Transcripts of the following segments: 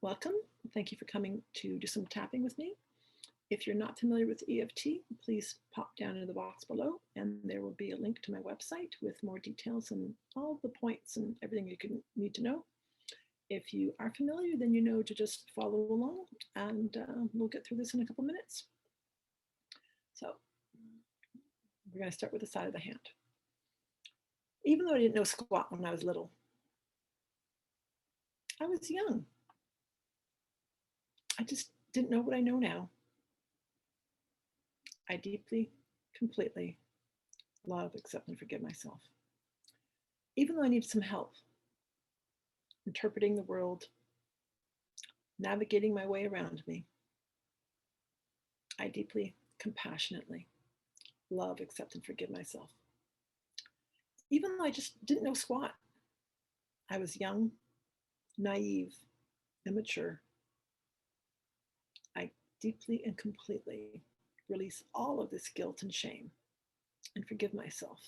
Welcome. Thank you for coming to do some tapping with me. If you're not familiar with EFT, please pop down into the box below and there will be a link to my website with more details and all the points and everything you can need to know. If you are familiar, then you know to just follow along and we'll get through this in a couple minutes. So we're going to start with the side of the hand. Even though I didn't know squat when I was little, I was young. I just didn't know what I know now. I deeply, completely love, accept, and forgive myself. Even though I needed some help interpreting the world, navigating my way around me, I deeply, compassionately love, accept, and forgive myself. Even though I just didn't know squat, I was young, naive, immature. I deeply and completely release all of this guilt and shame and forgive myself.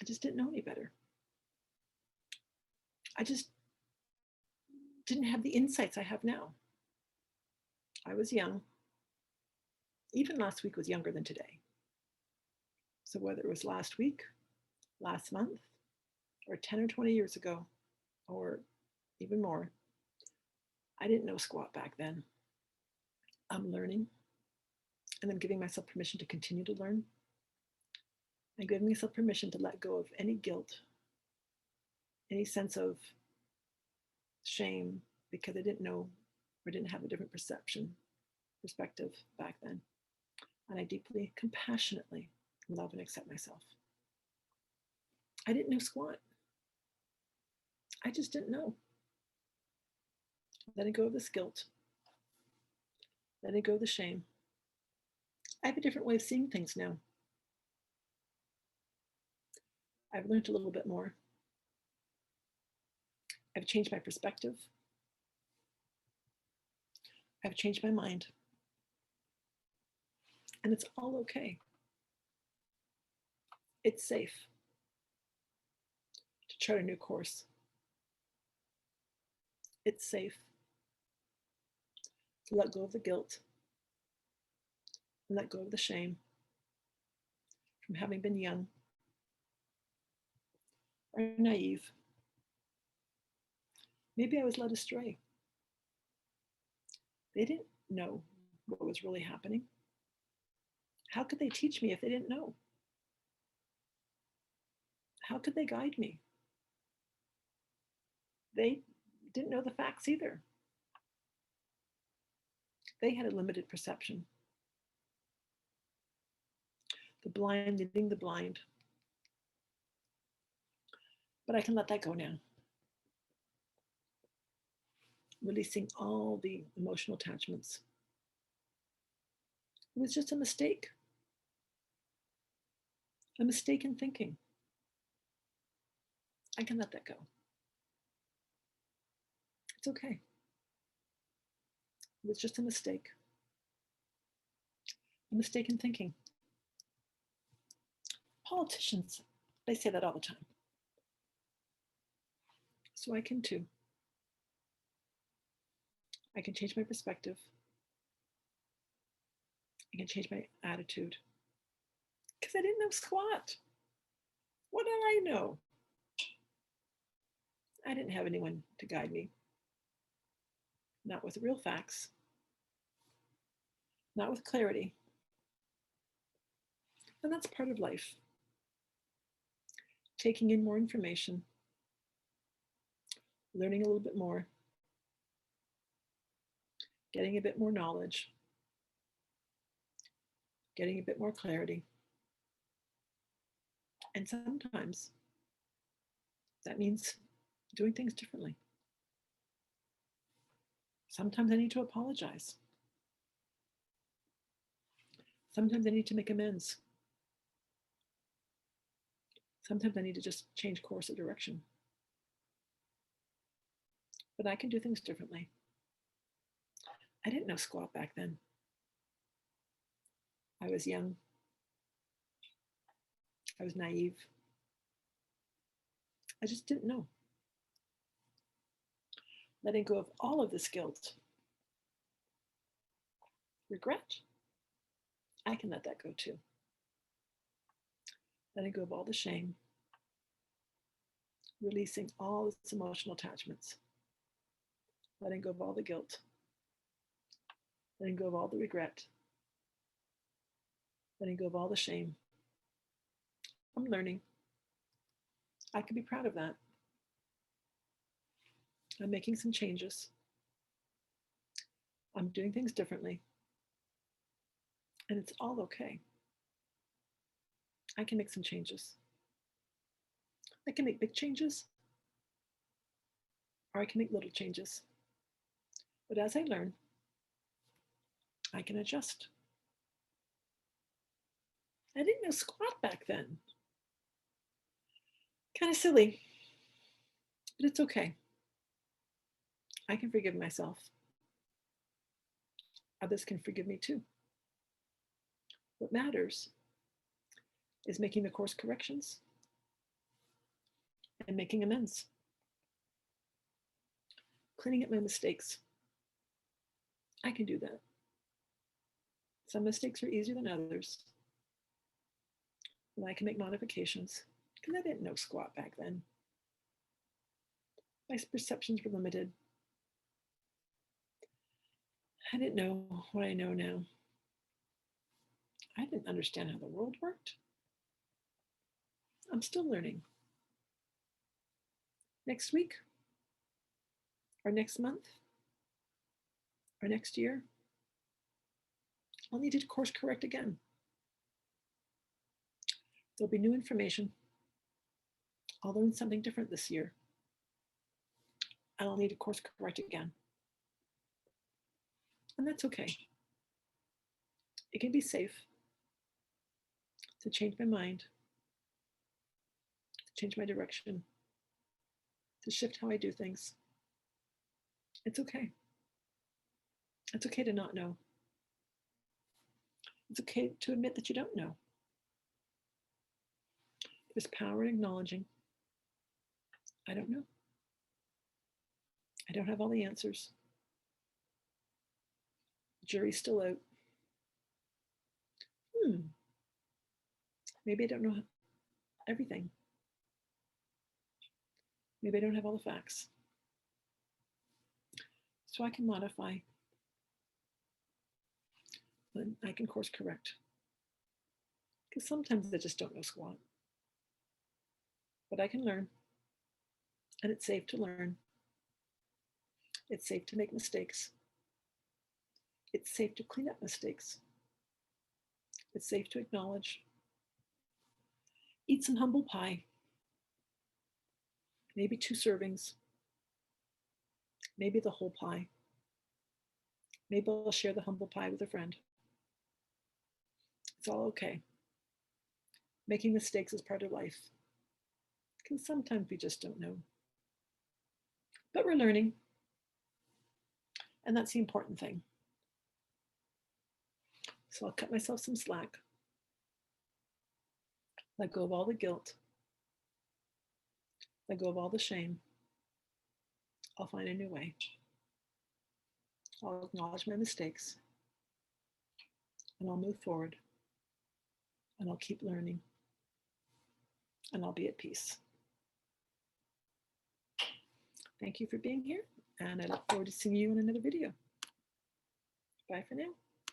I just didn't know any better. I just didn't have the insights I have now. I was young. Even last week was younger than today. So whether it was last week, last month, or 10 or 20 years ago, or even more, I didn't know squat back then. I'm learning, and I'm giving myself permission to continue to learn. I'm giving myself permission to let go of any guilt, any sense of shame because I didn't know or didn't have a different perspective back then. And I deeply, compassionately love and accept myself. I didn't know squat. I just didn't know. Letting go of this guilt, letting go of the shame. I have a different way of seeing things now. I've learned a little bit more. I've changed my perspective. I've changed my mind. And it's all okay. It's safe to chart a new course. It's safe to let go of the guilt and let go of the shame from having been young or naive. Maybe I was led astray. They didn't know what was really happening. How could they teach me if they didn't know? How could they guide me? They didn't know the facts either. They had a limited perception. The blind leading the blind. But I can let that go now. Releasing all the emotional attachments. It was just a mistake in thinking. I can let that go. It's okay. It was just a mistake in thinking. Politicians, they say that all the time. So I can too. I can change my perspective. I can change my attitude. Because I didn't know squat. What did I know? I didn't have anyone to guide me. Not with real facts. Not with clarity. And that's part of life. Taking in more information. Learning a little bit more. Getting a bit more knowledge. Getting a bit more clarity. And sometimes that means doing things differently. Sometimes I need to apologize. Sometimes I need to make amends. Sometimes I need to just change course or direction. But I can do things differently. I didn't know squat back then. I was young. I was naive. I just didn't know. letting go of all of this guilt. Regret, I can let that go too. Letting go of all the shame, releasing all its emotional attachments, letting go of all the guilt, letting go of all the regret, letting go of all the shame. I'm learning. I can be proud of that. I'm making some changes. I'm doing things differently. And it's all okay. I can make some changes. I can make big changes, or I can make little changes. But as I learn, I can adjust. I didn't know squat back then. Kind of silly, but it's okay. I can forgive myself. Others can forgive me too. What matters is making the course corrections and making amends. Cleaning up my mistakes. I can do that. Some mistakes are easier than others. And I can make modifications because I didn't know squat back then. My perceptions were limited. I didn't know what I know now. I didn't understand how the world worked. I'm still learning. Next week, or next month, or next year, I'll need to course correct again. There'll be new information. I'll learn something different this year. And I'll need to course correct again. And that's okay. It can be safe to change my mind, to change my direction, to shift how I do things. It's okay. It's okay to not know. It's okay to admit that you don't know. There's power in acknowledging, I don't know. I don't have all the answers. The jury's still out. Maybe I don't know everything. Maybe I don't have all the facts. So I can modify. And I can course correct. Because sometimes I just don't know squat. But I can learn. And it's safe to learn. It's safe to make mistakes. It's safe to clean up mistakes. It's safe to acknowledge. Eat some humble pie. Maybe 2 servings. Maybe the whole pie. Maybe I'll share the humble pie with a friend. It's all okay. Making mistakes is part of life. Because sometimes we just don't know. But we're learning. And that's the important thing. So I'll cut myself some slack. Let go of all the guilt. Let go of all the shame. I'll find a new way. I'll acknowledge my mistakes. And I'll move forward. And I'll keep learning. And I'll be at peace. Thank you for being here. And I look forward to seeing you in another video. Bye for now.